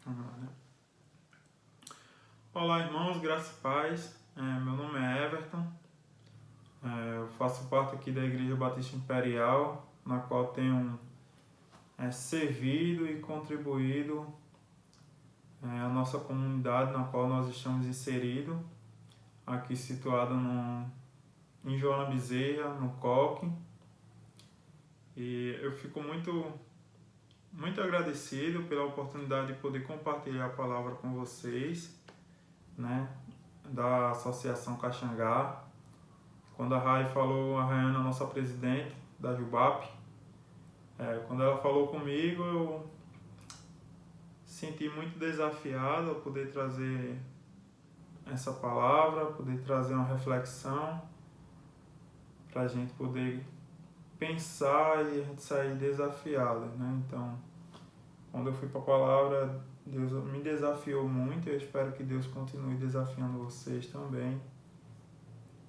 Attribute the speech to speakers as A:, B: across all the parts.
A: Vamos lá, né? Olá, irmãos, graça e paz. Meu nome é Everton. Eu faço parte aqui da Igreja Batista Imperial, na qual tenho servido e contribuído a nossa comunidade na qual nós estamos inseridos, aqui situada em Joana Bezerra, no Coque. E eu fico muito agradecido pela oportunidade de poder compartilhar a palavra com vocês, né, da Associação Caxangá. Quando a Rai falou, a Rayana, nossa presidente da Jubap, quando ela falou comigo, eu senti muito desafiado a poder trazer essa palavra, poder trazer uma reflexão para a gente poder pensar e a gente sair desafiado, né? Então, quando eu fui para a palavra, Deus me desafiou muito e eu espero que Deus continue desafiando vocês também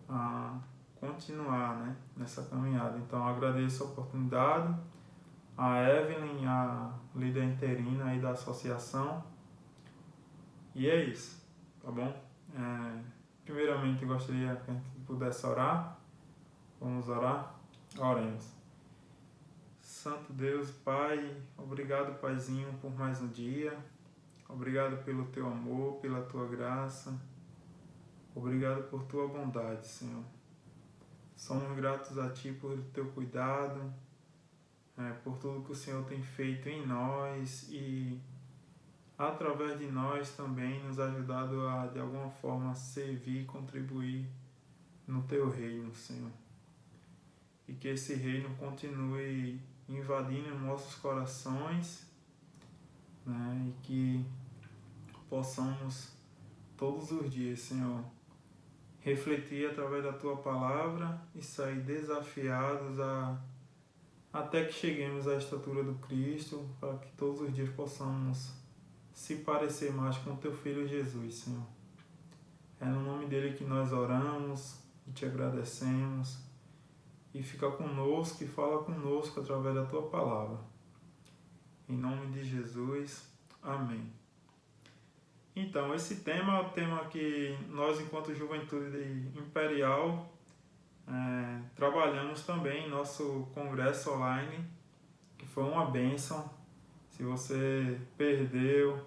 A: a continuar, né, nessa caminhada. Então, eu agradeço a oportunidade, a Evelyn, a líder interina aí da associação. E é isso, tá bom? Primeiramente, eu gostaria que a gente pudesse orar. Vamos orar? Oremos. Santo Deus, Pai, obrigado, Paizinho, por mais um dia. Obrigado pelo Teu amor, pela Tua graça. Obrigado por Tua bondade, Senhor. Somos gratos a Ti por Teu cuidado, por tudo que o Senhor tem feito em nós e através de nós também nos ajudado a, de alguma forma, servir e contribuir no Teu reino, Senhor. E que esse reino continue invadindo nossos corações, né? E que possamos todos os dias, Senhor, refletir através da Tua palavra e sair desafiados até que cheguemos à estatura do Cristo, para que todos os dias possamos se parecer mais com o Teu Filho Jesus, Senhor. É no nome dele que nós oramos e Te agradecemos. E fica conosco e fala conosco através da Tua palavra. Em nome de Jesus, amém. Então, esse tema é o tema que nós, enquanto Juventude Imperial, trabalhamos também em nosso congresso online, que foi uma bênção. Se você perdeu,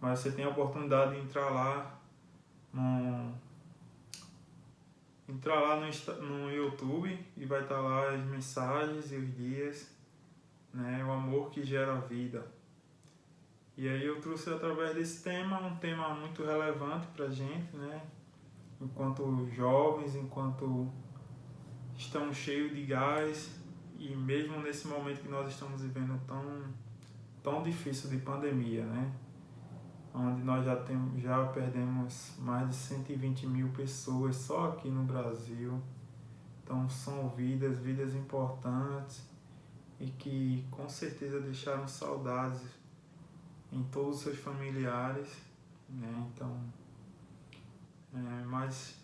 A: mas você tem a oportunidade de entrar lá no YouTube e vai estar lá as mensagens e os dias, né, o amor que gera vida. E aí eu trouxe através desse tema, um tema muito relevante para a gente, né, enquanto jovens, enquanto estamos cheios de gás e mesmo nesse momento que nós estamos vivendo tão difícil de pandemia, né, onde nós já perdemos mais de 120 mil pessoas só aqui no Brasil. Então são vidas importantes e que com certeza deixaram saudades em todos os seus familiares, né? Então, mas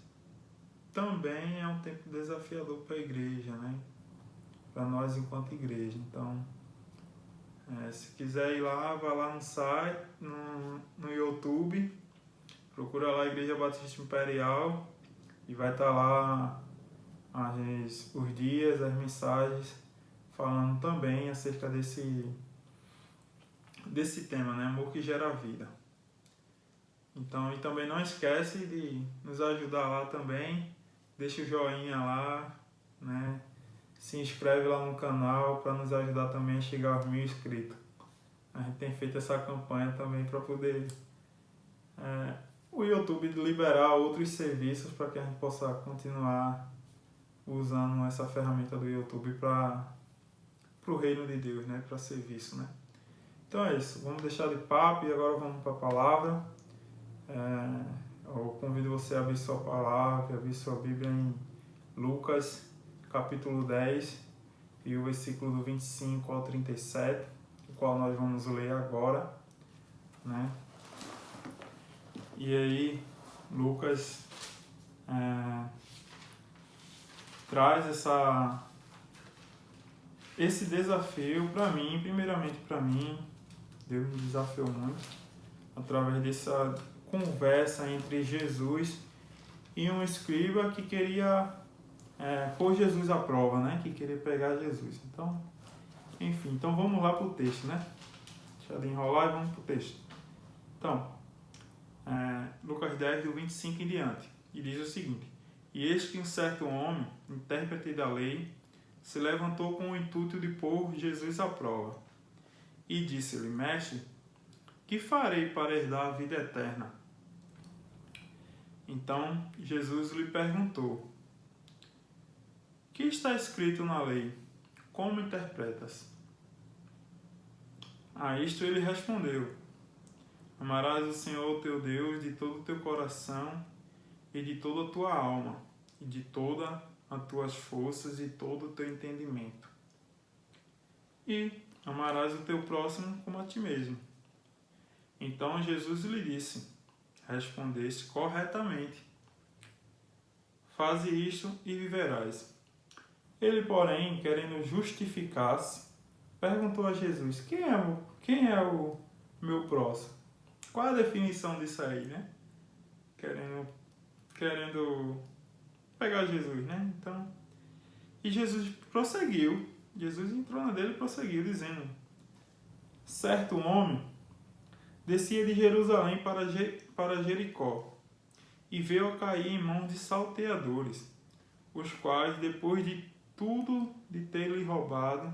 A: também é um tempo desafiador para a igreja, né? Para nós enquanto igreja. Então, se quiser ir lá, vá lá no site, no YouTube, procura lá a Igreja Batista Imperial e vai estar lá os dias, as mensagens, falando também acerca desse tema, né? Amor que gera vida. Então, e também não esquece de nos ajudar lá também, deixa o joinha lá, né? Se inscreve lá no canal para nos ajudar também a chegar aos 1000 inscritos. A gente tem feito essa campanha também para poder o YouTube liberar outros serviços para que a gente possa continuar usando essa ferramenta do YouTube para o reino de Deus, né? Para serviço, né? Então é isso, vamos deixar de papo e agora vamos para a palavra. Eu convido você a abrir sua palavra, a abrir sua Bíblia em Lucas capítulo 10 e o versículo do 25 ao 37, o qual nós vamos ler agora, né? E aí Lucas traz esse desafio para mim, primeiramente para mim. Deus me desafiou muito através dessa conversa entre Jesus e um escriba que queria pôr Jesus à prova, né? Que queria pegar Jesus. Então, enfim, então vamos lá para o texto, né? Deixa eu enrolar e vamos para o texto. Então, Lucas 10, do 25 em diante, e diz o seguinte: E eis que um certo homem, intérprete da lei, se levantou com o intuito de pôr Jesus à prova. E disse-lhe: Mestre, que farei para herdar a vida eterna? Então Jesus lhe perguntou: Que está escrito na lei? Como interpretas? A isto ele respondeu: Amarás o Senhor teu Deus de todo o teu coração e de toda a tua alma e de todas as tuas forças e todo o teu entendimento. E amarás o teu próximo como a ti mesmo. Então Jesus lhe disse: Respondeste corretamente. Faze isto e viverás. Ele, porém, querendo justificar-se, perguntou a Jesus: Quem é o meu próximo? Qual a definição disso aí, né? Querendo pegar Jesus, né? Então, e Jesus prosseguiu. Jesus entrou na dele e prosseguiu, dizendo: Certo homem descia de Jerusalém para Jericó e veio a cair em mãos de salteadores, os quais, depois de tudo de ter lhe roubado,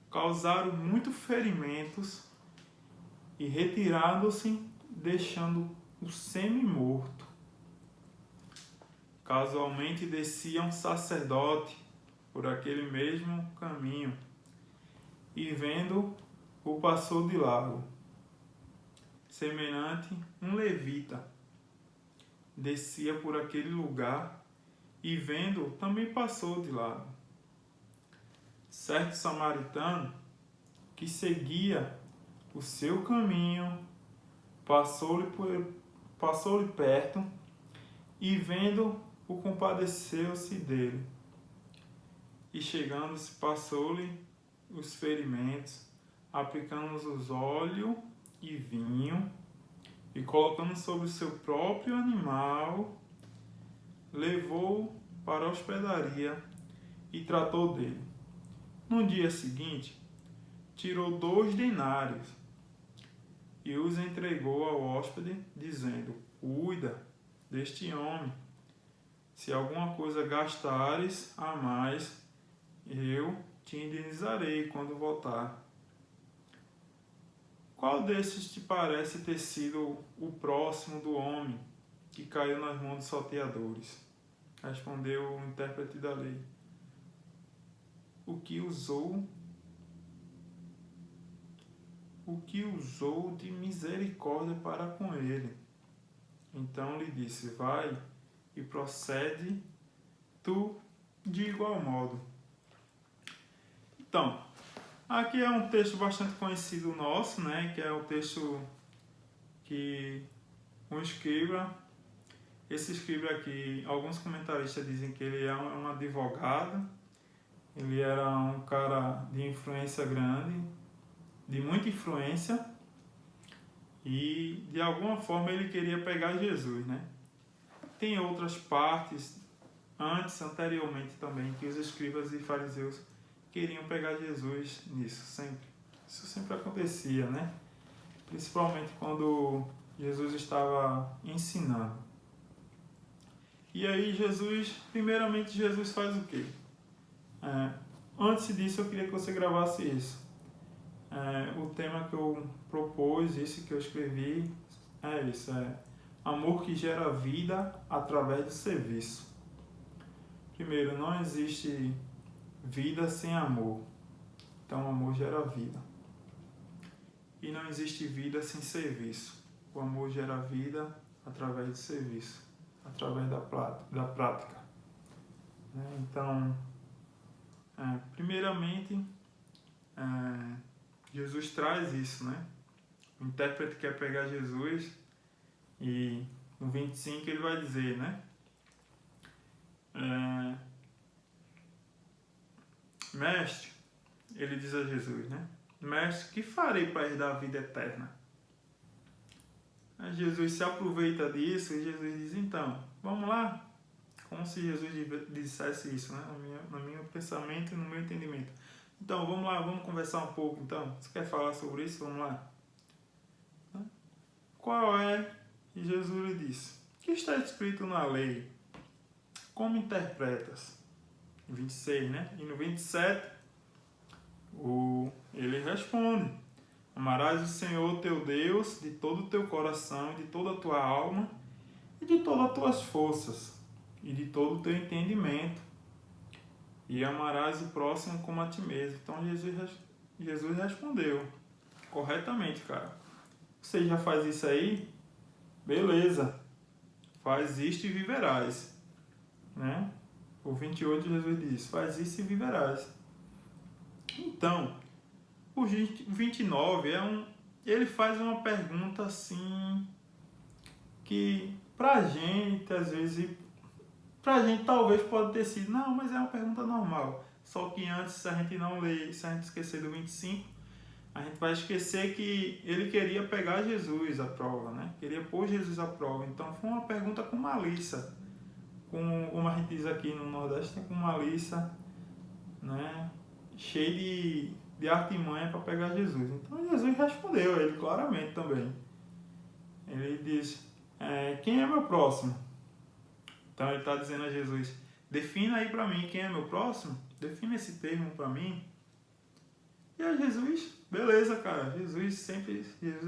A: causaram muitos ferimentos e retiraram-se, deixando o semi-morto. Casualmente descia um sacerdote por aquele mesmo caminho e, vendo-o, passou de largo. Semelhante, um levita descia por aquele lugar e, vendo-o, também passou de lado. Certo samaritano que seguia o seu caminho passou-lhe perto e, vendo-o, compadeceu-se dele. E chegando-se, passou-lhe os ferimentos, aplicando-os os óleo e vinho, e colocando sobre o seu próprio animal, levou-o para a hospedaria e tratou dele. No dia seguinte, tirou 2 denários e os entregou ao hóspede, dizendo: Cuida deste homem. Se alguma coisa gastares a mais, eu te indenizarei quando voltar. Qual desses te parece ter sido o próximo do homem que caiu nas mãos dos salteadores? Respondeu o intérprete da lei: O que usou de misericórdia para com ele. Então lhe disse: Vai e procede tu de igual modo. Então, aqui é um texto bastante conhecido nosso, né? Que é o texto que esse escriba aqui, alguns comentaristas dizem que ele é um advogado, ele era um cara de influência grande, de muita influência, e de alguma forma ele queria pegar Jesus, né? Tem outras partes, anteriormente também, que os escribas e fariseus queriam pegar Jesus nisso, sempre. Isso sempre acontecia, né? Principalmente quando Jesus estava ensinando. E aí primeiramente Jesus faz o quê? Antes disso eu queria que você gravasse isso. O tema que eu propus, esse que eu escrevi, é isso, amor que gera vida através do serviço. Primeiro, não existe vida sem amor. Então, amor gera vida. E não existe vida sem serviço. O amor gera vida através do serviço, através da prática. Então, primeiramente, Jesus traz isso, né? O intérprete quer pegar Jesus e no 25 ele vai dizer, né? Mestre, ele diz a Jesus, né? Mestre, que farei para herdar a vida eterna? Aí Jesus se aproveita disso e Jesus diz, então, vamos lá. Como se Jesus dissesse isso, né? No meu pensamento e no meu entendimento. Então, vamos lá, vamos conversar um pouco, então. Você quer falar sobre isso? Vamos lá. Qual é? E Jesus lhe disse, o que está escrito na lei? Como interpretas? 26, né? E no 27, ele responde, amarás o Senhor teu Deus de todo o teu coração, de toda a tua alma e de todas as tuas forças e de todo o teu entendimento, e amarás o próximo como a ti mesmo. Então Jesus respondeu corretamente, cara. Você já faz isso aí? Beleza. Faz isto e viverás. Né? O 28 Jesus diz, faz isso e viverás. Então, o 29 ele faz uma pergunta assim que pra gente, às vezes, pra gente talvez pode ter sido, não, mas é uma pergunta normal. Só que antes, se a gente não ler, se a gente esquecer do 25, a gente vai esquecer que ele queria pegar Jesus à prova, né? Queria pôr Jesus à prova. Então foi uma pergunta com malícia. Como a gente diz aqui no Nordeste, com malícia, né? Cheio de artimanha para pegar Jesus. Então Jesus respondeu a ele claramente também. Ele diz, quem é meu próximo? Então ele está dizendo a Jesus, defina aí para mim quem é meu próximo. Defina esse termo para mim. E aí Jesus, beleza, cara. Jesus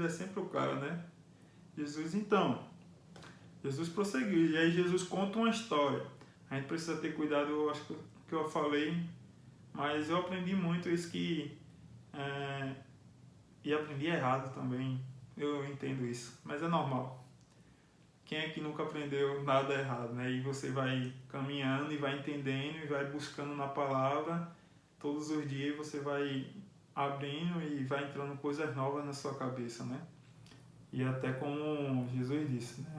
A: é sempre o cara, né? Jesus prosseguiu. E aí Jesus conta uma história. A gente precisa ter cuidado, eu acho que eu falei, mas eu aprendi muito isso e aprendi errado também. Eu entendo isso, mas é normal. Quem é que nunca aprendeu nada errado, né? E você vai caminhando e vai entendendo e vai buscando na palavra. Todos os dias você vai abrindo e vai entrando coisas novas na sua cabeça, né? E até como Jesus disse, né?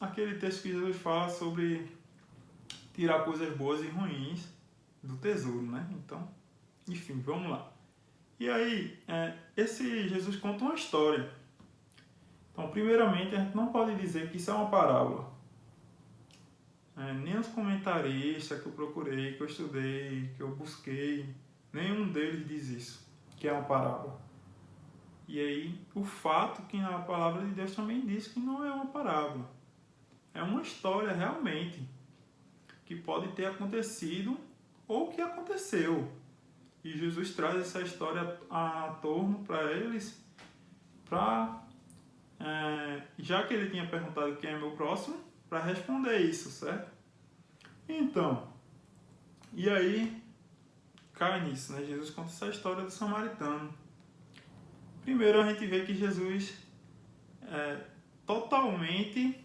A: Aquele texto que Jesus fala sobre tirar coisas boas e ruins do tesouro, né? Então, enfim, vamos lá. E aí, esse Jesus conta uma história. Então, primeiramente, a gente não pode dizer que isso é uma parábola. Nem os comentaristas que eu procurei, que eu estudei, que eu busquei, nenhum deles diz isso, que é uma parábola. E aí, o fato que na palavra de Deus também diz que não é uma parábola. É uma história realmente, que pode ter acontecido ou que aconteceu. E Jesus traz essa história a torno para eles, já que ele tinha perguntado quem é meu próximo, para responder isso, certo? Então, e aí cai nisso, né? Jesus conta essa história do samaritano. Primeiro a gente vê que Jesus totalmente,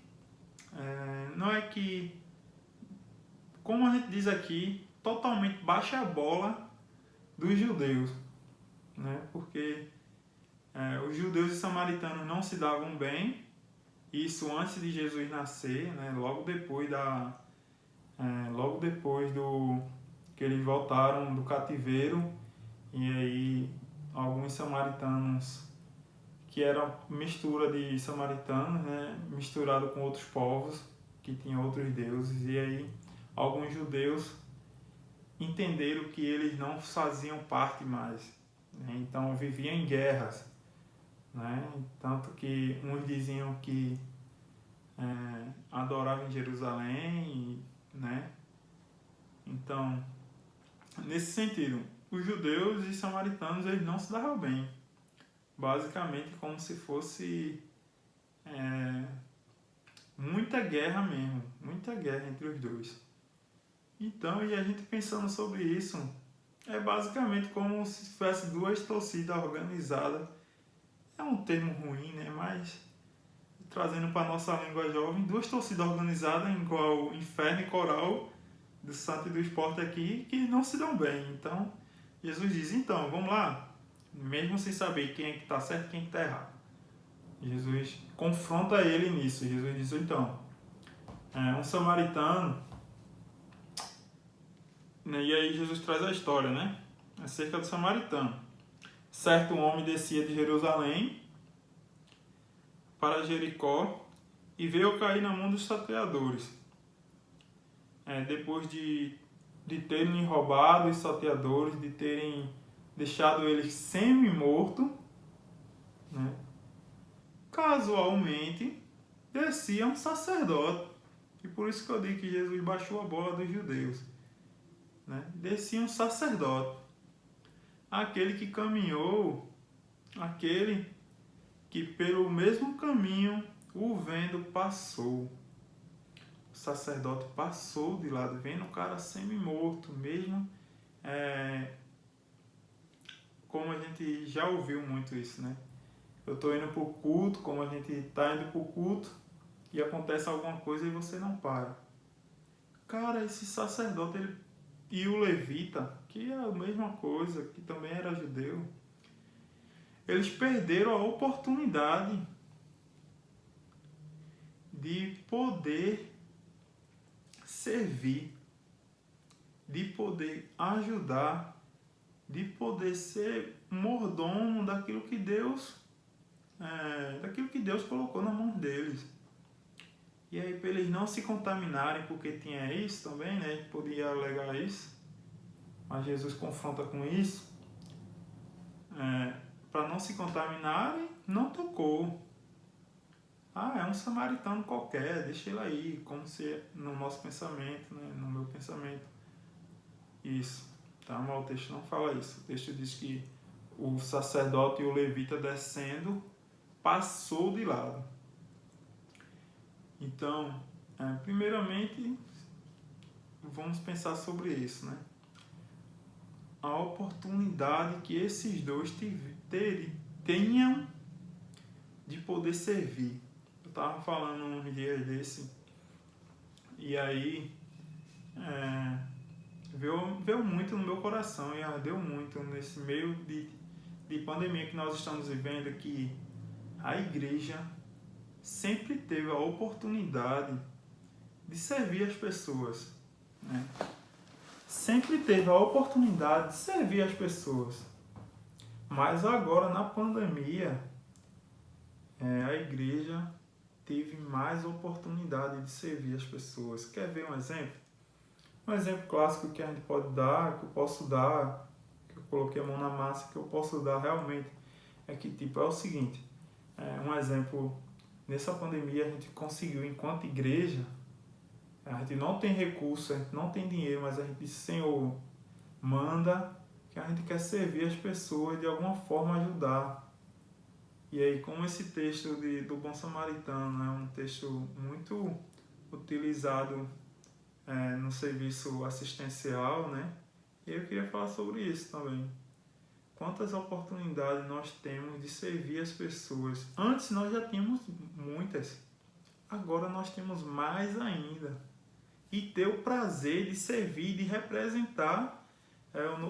A: não é que, como a gente diz aqui, totalmente baixa a bola dos judeus, né? Porque os judeus e samaritanos não se davam bem, isso antes de Jesus nascer, né? Logo depois do que eles voltaram do cativeiro, e aí alguns samaritanos, que eram mistura de samaritanos, né? Misturado com outros povos que tinham outros deuses, e aí alguns judeus entenderam que eles não faziam parte mais, né? Então viviam em guerras, né? Tanto que uns diziam que adoravam em Jerusalém, né? Então, nesse sentido, os judeus e samaritanos eles não se davam bem, basicamente como se fosse muita guerra mesmo, muita guerra entre os dois. Então, e a gente pensando sobre isso, é basicamente como se fosse duas torcidas organizadas. É um termo ruim, né? Mas trazendo para a nossa língua jovem, duas torcidas organizadas, igual Inferno e Coral, do Santo e do Esporte aqui, que não se dão bem. Então, Jesus diz, então, vamos lá, mesmo sem saber quem é que está certo e quem é que está errado. Jesus confronta ele nisso. Jesus diz, então, um samaritano, né? E aí Jesus traz a história, né? Acerca do samaritano. certo homem descia de Jerusalém para Jericó e veio cair na mão dos salteadores. Depois de terem roubado os salteadores, de terem deixado ele semi-morto, né? Casualmente descia um sacerdote. E por isso que eu digo que Jesus baixou a bola dos judeus, né? Descia um sacerdote, aquele que caminhou, aquele que pelo mesmo caminho o vendo passou. O sacerdote passou de lado, vendo o cara semi-morto, mesmo como a gente já ouviu muito isso, né? Eu estou indo para o culto, como a gente está indo para o culto, e acontece alguma coisa e você não para. Cara, esse sacerdote e o levita, que é a mesma coisa, que também era judeu, eles perderam a oportunidade de poder servir, de poder ajudar, de poder ser mordomo daquilo que Deus colocou na mão deles. E aí, para eles não se contaminarem, porque tinha isso também, né? Podia alegar isso, mas Jesus confronta com isso. Para não se contaminarem, não tocou. É um samaritano qualquer, deixa ele aí, como se no nosso pensamento, né? No meu pensamento. Isso, tá? Mas o texto não fala isso. O texto diz que o sacerdote e o levita descendo passou de lado. Então, primeiramente, vamos pensar sobre isso, né? A oportunidade que esses dois tenham de poder servir. Eu estava falando um dia desse, e aí veio muito no meu coração e ardeu muito nesse meio de pandemia que nós estamos vivendo, que a igreja sempre teve a oportunidade de servir as pessoas, né? Sempre teve a oportunidade de servir as pessoas. Mas agora, na pandemia, a igreja teve mais oportunidade de servir as pessoas. Quer ver um exemplo? Um exemplo clássico que a gente pode dar, que eu posso dar, que eu coloquei a mão na massa, que eu posso dar realmente, é que é o seguinte, um exemplo, nessa pandemia a gente conseguiu, enquanto igreja, a gente não tem recurso, a gente não tem dinheiro, mas a gente disse, Senhor, manda que a gente quer servir as pessoas, de alguma forma ajudar. E aí, como esse texto do Bom Samaritano é um texto muito utilizado no serviço assistencial, né? E eu queria falar sobre isso também. Quantas oportunidades nós temos de servir as pessoas? Antes nós já tínhamos muitas, agora nós temos mais ainda. E ter o prazer de servir, de representar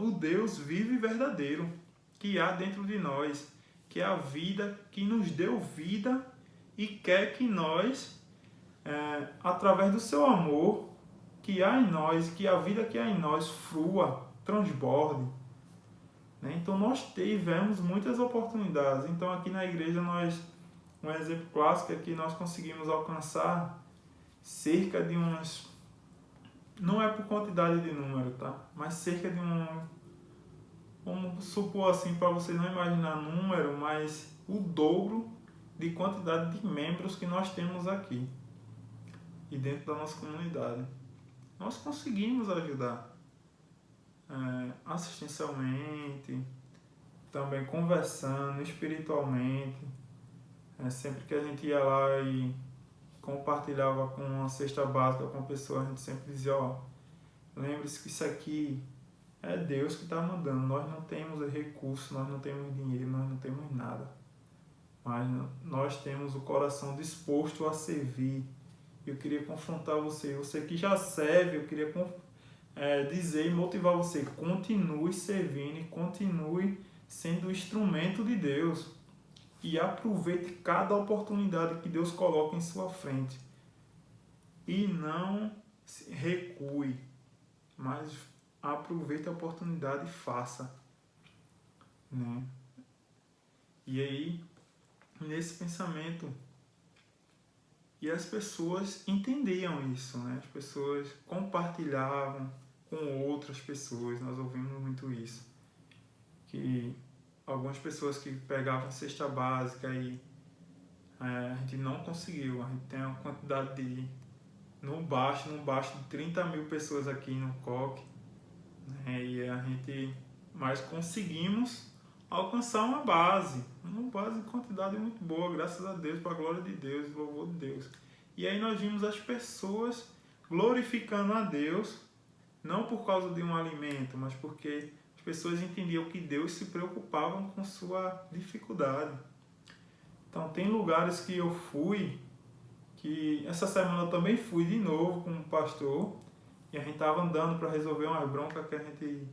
A: o Deus vivo e verdadeiro que há dentro de nós, que é a vida, que nos deu vida e quer que nós, através do seu amor que há em nós, que a vida que há em nós flua, transborde, né? Então nós tivemos muitas oportunidades. Então aqui na igreja um exemplo clássico é que nós conseguimos alcançar cerca de umas, não é por quantidade de número, tá? Mas cerca de vamos supor assim, para você não imaginar número, mas o dobro de quantidade de membros que nós temos aqui e dentro da nossa comunidade. Nós conseguimos ajudar assistencialmente, também conversando, espiritualmente. Sempre que a gente ia lá e compartilhava com uma cesta básica com a pessoa, a gente sempre dizia, lembre-se que isso aqui é Deus que está mandando. Nós não temos recurso, nós não temos dinheiro, nós não temos nada. Mas nós temos o coração disposto a servir. Eu queria confrontar você que já serve, eu queria dizer e motivar você, continue servindo e continue sendo instrumento de Deus e aproveite cada oportunidade que Deus coloca em sua frente e não recue, mas aproveite a oportunidade e faça, né? E aí, nesse pensamento, e as pessoas entendiam isso, né? As pessoas compartilhavam com outras pessoas, nós ouvimos muito isso. Que algumas pessoas que pegavam cesta básica e a gente não conseguiu, a gente tem uma quantidade de, no baixo de 30 mil pessoas aqui no COC, né? E a gente, mas conseguimos alcançar uma base em quantidade muito boa, graças a Deus, para a glória de Deus, louvor de Deus. E aí nós vimos as pessoas glorificando a Deus, não por causa de um alimento, mas porque as pessoas entendiam que Deus se preocupava com sua dificuldade. Então tem lugares que eu fui, que essa semana eu também fui de novo com um pastor, e a gente estava andando para resolver umas broncas que a gente...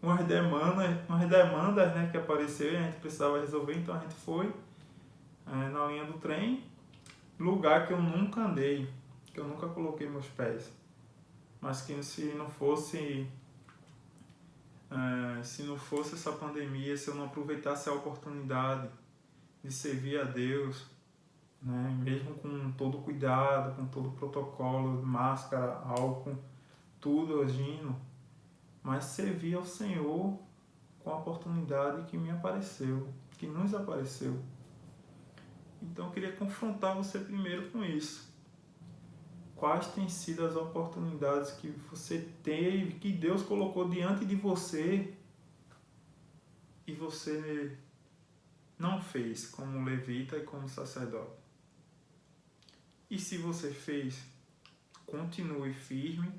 A: umas demandas, né, que apareceu e a gente precisava resolver, então a gente foi na linha do trem, lugar que eu nunca andei, que eu nunca coloquei meus pés, mas que se não fosse essa pandemia, se eu não aproveitasse a oportunidade de servir a Deus, né, mesmo com todo o cuidado, com todo o protocolo, máscara, álcool, tudo agindo, mas servir ao Senhor com a oportunidade que me apareceu, que nos apareceu. Então eu queria confrontar você primeiro com isso. Quais têm sido as oportunidades que você teve, que Deus colocou diante de você e você não fez como levita e como sacerdote? E se você fez, continue firme,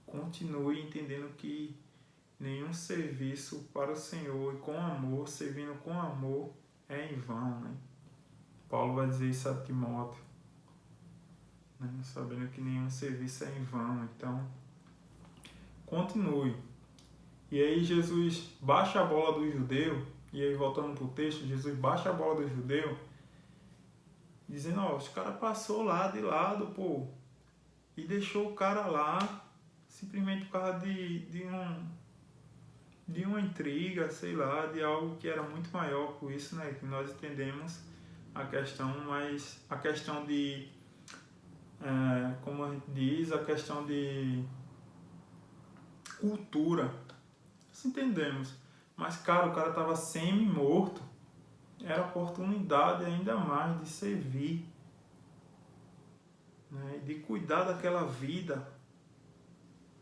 A: continue entendendo que nenhum serviço para o Senhor e com amor, servindo com amor, é em vão, né? Paulo vai dizer isso a Timóteo, né? Sabendo que nenhum serviço é em vão. Então, continue. E aí Jesus baixa a bola do judeu, e aí voltando para o texto, Jesus baixa a bola do judeu, dizendo, os caras passou lá de lado, pô, e deixou o cara lá, simplesmente por causa de uma intriga, sei lá, de algo que era muito maior por isso, né? Que nós entendemos a questão, mas a questão de, como a gente diz, a questão de cultura, nós entendemos. Mas, cara, o cara estava semi-morto, era oportunidade ainda mais de servir, né? De cuidar daquela vida,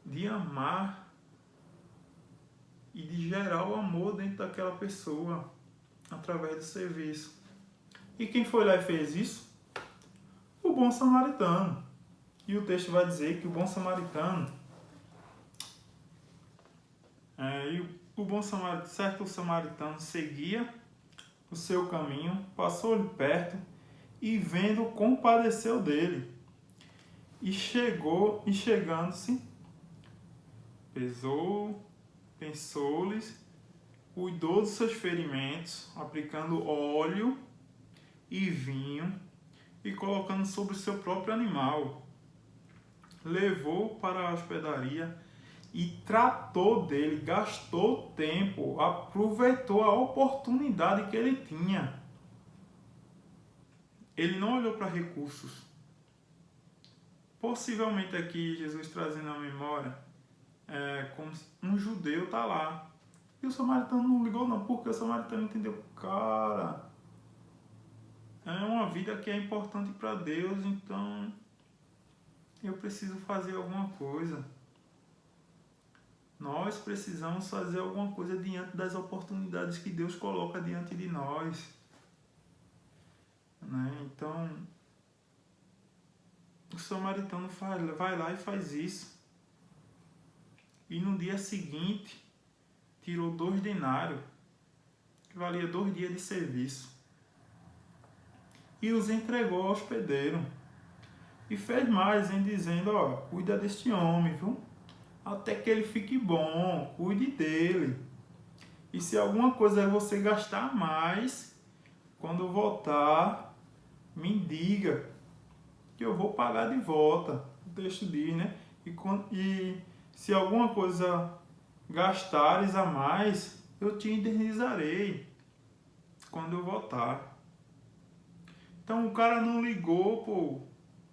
A: de amar e de gerar o amor dentro daquela pessoa através do serviço. E quem foi lá e fez isso? O bom samaritano. E o texto vai dizer que o bom samaritano, certo samaritano seguia o seu caminho, passou-lhe perto e vendo compadeceu dele. E chegando-se, pensou-lhes, cuidou dos seus ferimentos, aplicando óleo e vinho e colocando sobre o seu próprio animal. Levou para a hospedaria e tratou dele, gastou tempo, aproveitou a oportunidade que ele tinha. Ele não olhou para recursos. Possivelmente aqui Jesus trazendo a memória, como um judeu está lá. E o samaritano não ligou não, porque o samaritano entendeu, cara, é uma vida que é importante para Deus, então eu preciso fazer alguma coisa. Nós precisamos fazer alguma coisa diante das oportunidades que Deus coloca diante de nós, né? Então, o samaritano vai lá e faz isso. E no dia seguinte, tirou 2 denários, que valia 2 dias de serviço, e os entregou ao hospedeiro. E fez mais, em dizendo, cuida deste homem, viu? Até que ele fique bom, cuide dele. E se alguma coisa você gastar mais, quando voltar, me diga, que eu vou pagar de volta. O texto diz, né? E se alguma coisa gastares a mais, eu te indenizarei. quando eu voltar. Então o cara não ligou, pô,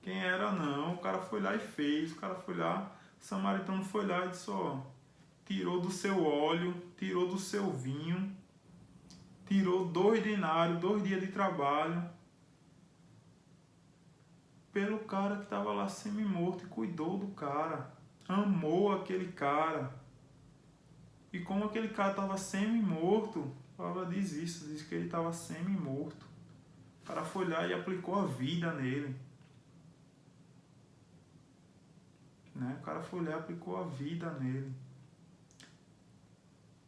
A: quem era não. O cara foi lá e fez. O cara foi lá, o samaritano foi lá e disse, ó, tirou do seu óleo, tirou do seu vinho, tirou 2 denários, 2 dias de trabalho, pelo cara que estava lá semi-morto e cuidou do cara. Amou aquele cara. E como aquele cara estava semi-morto, a palavra diz isso, diz que ele estava semi-morto. O cara foi lá e aplicou a vida nele. Né? O cara foi lá e aplicou a vida nele.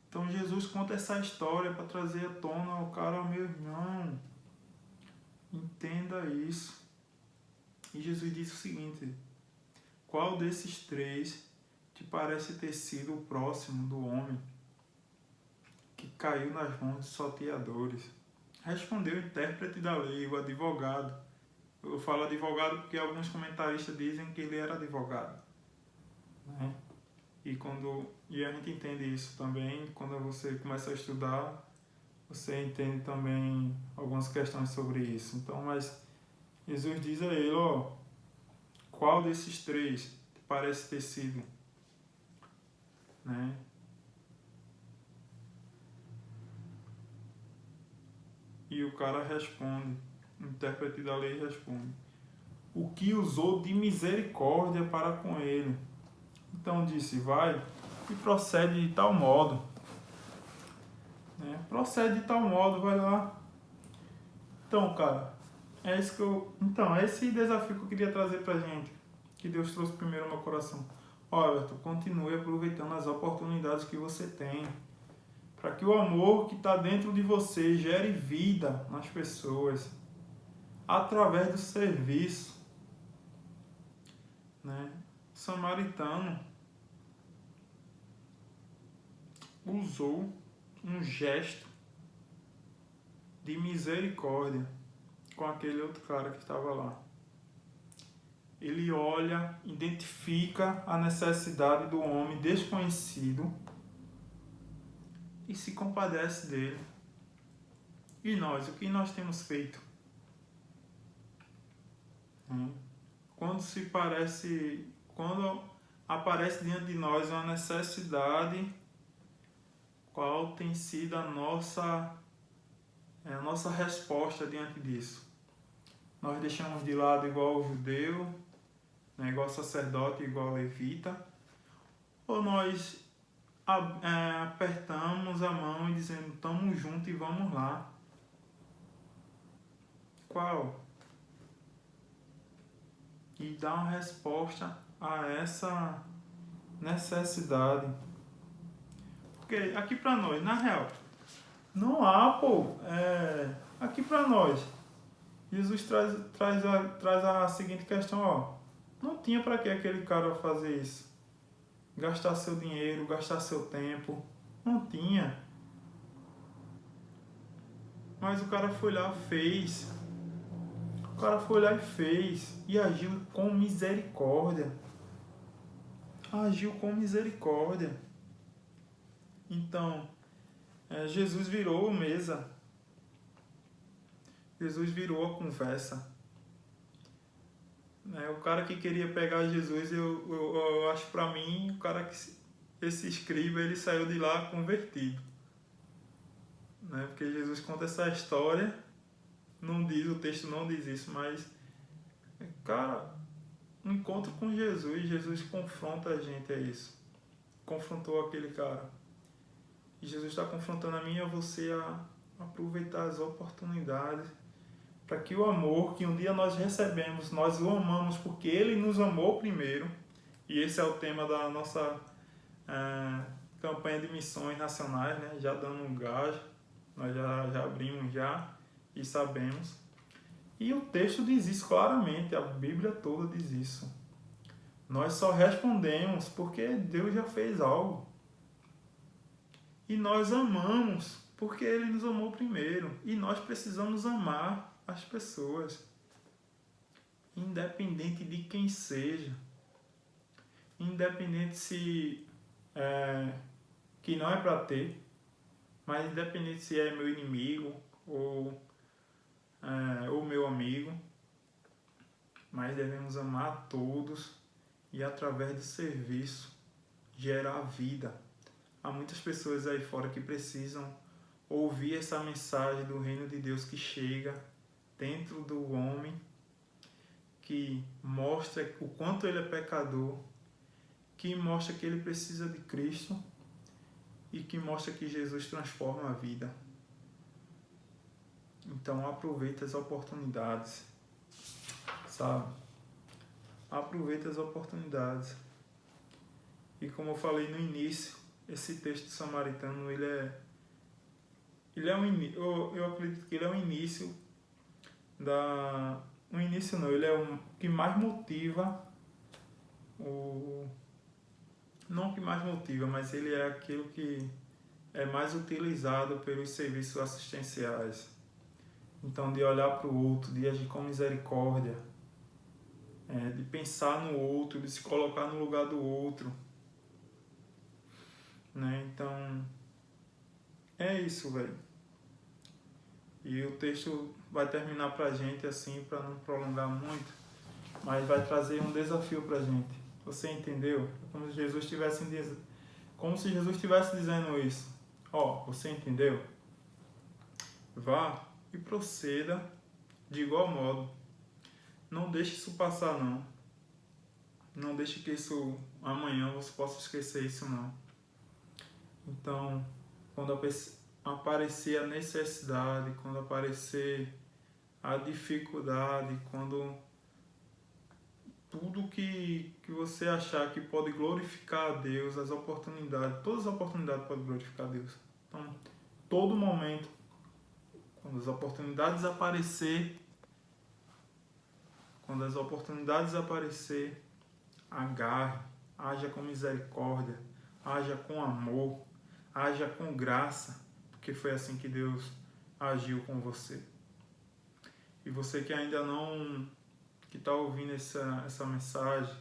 A: Então Jesus conta essa história para trazer à tona ao cara, meu irmão, entenda isso. E Jesus disse o seguinte: qual desses 3 te parece ter sido o próximo do homem que caiu nas mãos de salteadores? Respondeu o intérprete da lei, o advogado. Eu falo advogado porque alguns comentaristas dizem que ele era advogado. Né? E a gente entende isso também, quando você começa a estudar, você entende também algumas questões sobre isso. Então, mas Jesus diz a ele, ó, qual desses 3 te parece ter sido? Né? E o cara responde, o intérprete da lei responde, o que usou de misericórdia para com ele. Então disse, vai e procede de tal modo. Né? Procede de tal modo, vai lá. Então, cara, é esse desafio que eu queria trazer pra gente, que Deus trouxe primeiro no meu coração. Ó, Everton, continue aproveitando as oportunidades que você tem, para que o amor que está dentro de você gere vida nas pessoas, através do serviço. Né? O samaritano usou um gesto de misericórdia com aquele outro cara que estava lá. Ele olha, identifica a necessidade do homem desconhecido e se compadece dele. E nós, o que nós temos feito? Quando aparece diante de nós uma necessidade, qual tem sido a nossa resposta diante disso? Nós deixamos de lado igual o judeu, né, igual o sacerdote, igual o levita, ou nós apertamos a mão e dizendo, estamos juntos e vamos lá? Qual? E dar uma resposta a essa necessidade. Porque aqui pra nós, na real, não há, aqui pra nós, Jesus traz a seguinte questão, ó. Não tinha para que aquele cara fazer isso. Gastar seu dinheiro, gastar seu tempo. Não tinha. Mas o cara foi lá, fez. O cara foi lá e fez. E agiu com misericórdia. Agiu com misericórdia. Então, Jesus virou mesa. Jesus virou a conversa. O cara que queria pegar Jesus, eu acho pra mim, esse escriba, ele saiu de lá convertido. Porque Jesus conta essa história, o texto não diz isso, mas, cara, um encontro com Jesus confronta a gente a isso. Confrontou aquele cara. E Jesus está confrontando a mim e a você a aproveitar as oportunidades, para que o amor que um dia nós recebemos, nós o amamos porque Ele nos amou primeiro. E esse é o tema da nossa campanha de missões nacionais, né? Já dando um gás, nós já abrimos e sabemos. E o texto diz isso claramente, a Bíblia toda diz isso. Nós só respondemos porque Deus já fez algo. E nós amamos porque Ele nos amou primeiro. E nós precisamos amar as pessoas, independente de quem seja, independente se que não é para ter, mas independente se é meu inimigo ou meu amigo, mas devemos amar a todos e através do serviço gerar vida. Há muitas pessoas aí fora que precisam ouvir essa mensagem do reino de Deus que chega dentro do homem, que mostra o quanto ele é pecador, que mostra que ele precisa de Cristo e que mostra que Jesus transforma a vida. Então aproveita as oportunidades, sabe? Aproveita as oportunidades. E como eu falei no início, esse texto samaritano, eu acredito que ele é o início ele é o que mais motiva não o que mais motiva, mas ele é aquilo que é mais utilizado pelos serviços assistenciais. Então, de olhar para o outro, de agir com misericórdia, de pensar no outro, de se colocar no lugar do outro, né? Então, é isso, velho. E o texto vai terminar pra gente assim, para não prolongar muito, mas vai trazer um desafio pra gente. Você entendeu? Como se Jesus estivesse dizendo isso. Você entendeu? Vá e proceda de igual modo. Não deixe isso passar, não. Não deixe que isso amanhã você possa esquecer isso, não. Então, quando aparecer a necessidade, quando aparecer a dificuldade, quando tudo que você achar que pode glorificar a Deus, todas as oportunidades podem glorificar a Deus. Então, todo momento, quando as oportunidades aparecer, agarre, haja com misericórdia, haja com amor, haja com graça, porque foi assim que Deus agiu com você. E você que ainda não, que está ouvindo essa mensagem,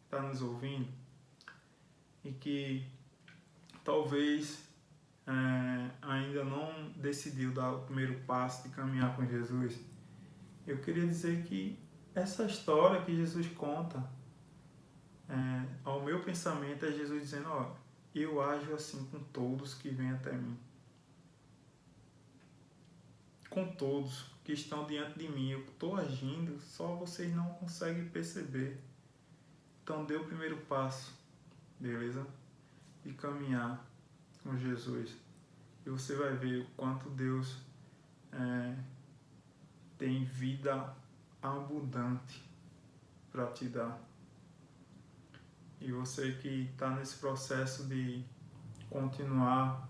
A: está nos ouvindo, e que talvez ainda não decidiu dar o primeiro passo de caminhar com Jesus, eu queria dizer que essa história que Jesus conta, ao meu pensamento, é Jesus dizendo, eu ajo assim com todos que vêm até mim. Com todos que estão diante de mim, eu estou agindo, só vocês não conseguem perceber. Então dê o primeiro passo, beleza? E caminhar com Jesus. E você vai ver o quanto Deus tem vida abundante para te dar. E você que está nesse processo de continuar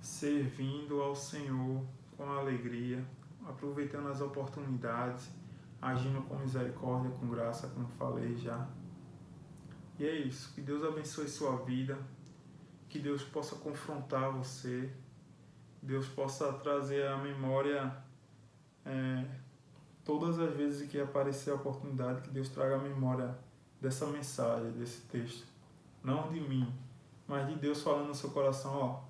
A: servindo ao Senhor com alegria, aproveitando as oportunidades, agindo com misericórdia, com graça, como falei já. E é isso. Que Deus abençoe sua vida, que Deus possa confrontar você, Deus possa trazer à memória todas as vezes que aparecer a oportunidade, que Deus traga a memória dessa mensagem, desse texto. Não de mim, mas de Deus falando no seu coração,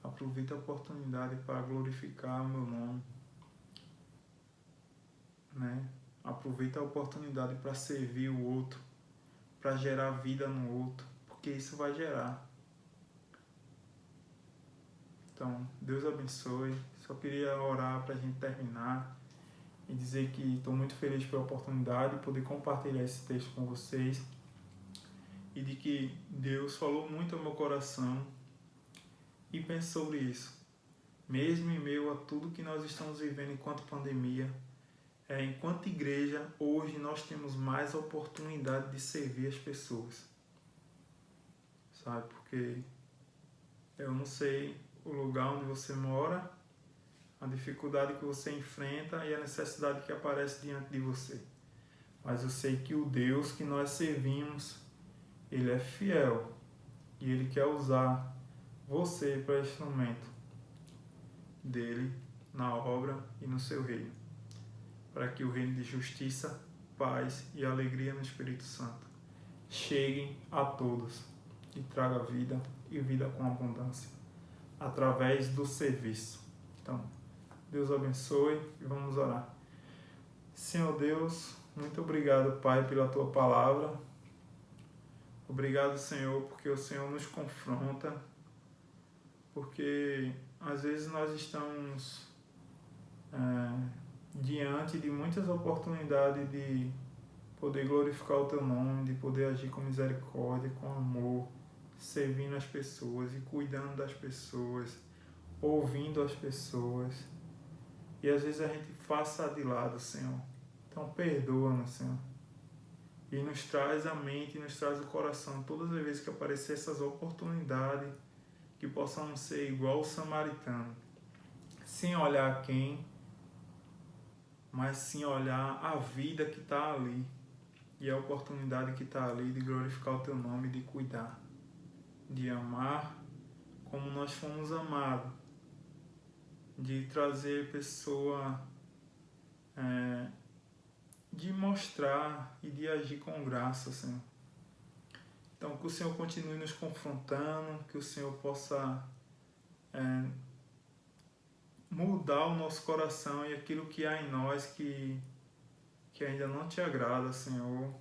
A: aproveita a oportunidade para glorificar o meu nome, né? Aproveita a oportunidade para servir o outro, para gerar vida no outro, porque isso vai gerar. Então, Deus abençoe. Só queria orar para a gente terminar e dizer que estou muito feliz pela oportunidade de poder compartilhar esse texto com vocês e de que Deus falou muito ao meu coração e pense sobre isso. Mesmo em meio a tudo que nós estamos vivendo enquanto pandemia, enquanto igreja, hoje nós temos mais oportunidade de servir as pessoas. Sabe? Porque eu não sei o lugar onde você mora, a dificuldade que você enfrenta e a necessidade que aparece diante de você. Mas eu sei que o Deus que nós servimos, Ele é fiel e Ele quer usar você para instrumento dele na obra e no seu reino, para que o reino de justiça, paz e alegria no Espírito Santo cheguem a todos e traga vida e vida com abundância através do serviço. Então, Deus abençoe e vamos orar. Senhor Deus, muito obrigado, Pai, pela Tua palavra. Obrigado, Senhor, porque o Senhor nos confronta, porque às vezes nós estamos diante de muitas oportunidades de poder glorificar o Teu nome, de poder agir com misericórdia, com amor, servindo as pessoas e cuidando das pessoas, ouvindo as pessoas. E às vezes a gente passa de lado, Senhor. Então perdoa-nos, Senhor. E nos traz a mente, nos traz o coração, todas as vezes que aparecer essas oportunidades, que possamos ser igual o samaritano, sem olhar quem, mas sim olhar a vida que está ali e a oportunidade que está ali de glorificar o Teu nome, de cuidar, de amar como nós fomos amados, de trazer pessoa, de mostrar e de agir com graça, Senhor. Então, que o Senhor continue nos confrontando, que o Senhor possa mudar o nosso coração e aquilo que há em nós que ainda não Te agrada, Senhor,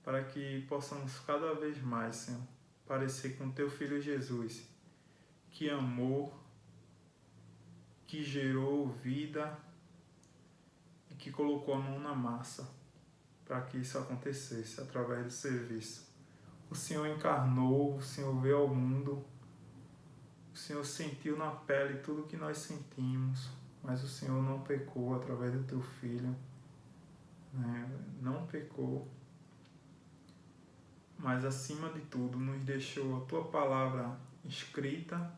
A: para que possamos cada vez mais, Senhor, parecer com Teu Filho Jesus, que amou, que gerou vida e que colocou a mão na massa para que isso acontecesse através do serviço. O Senhor encarnou, o Senhor veio ao mundo, o Senhor sentiu na pele tudo o que nós sentimos, mas o Senhor não pecou através do Teu Filho, não pecou, mas acima de tudo nos deixou a Tua palavra escrita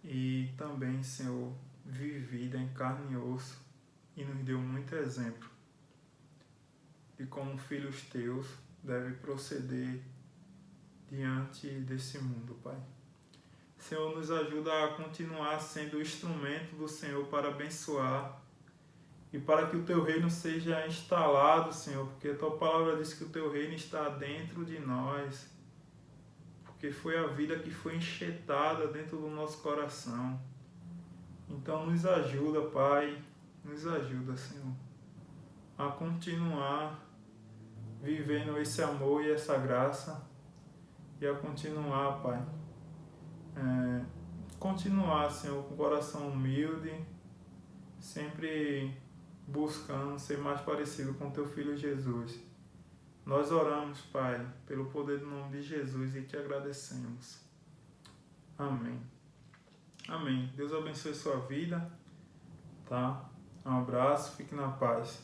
A: e também, Senhor, vivida em carne e osso, e nos deu muito exemplo de como filhos Teus devem proceder diante desse mundo, Pai. Senhor, nos ajuda a continuar sendo o instrumento do Senhor para abençoar e para que o Teu reino seja instalado, Senhor, porque a Tua palavra diz que o Teu reino está dentro de nós, porque foi a vida que foi enxertada dentro do nosso coração. Então nos ajuda, Pai, nos ajuda, Senhor, a continuar vivendo esse amor e essa graça e a continuar, Pai, continuar, Senhor, com o coração humilde, sempre buscando ser mais parecido com Teu Filho Jesus. Nós oramos, Pai, pelo poder do nome de Jesus e Te agradecemos. Amém. Amém. Deus abençoe sua vida, tá? Um abraço, fique na paz.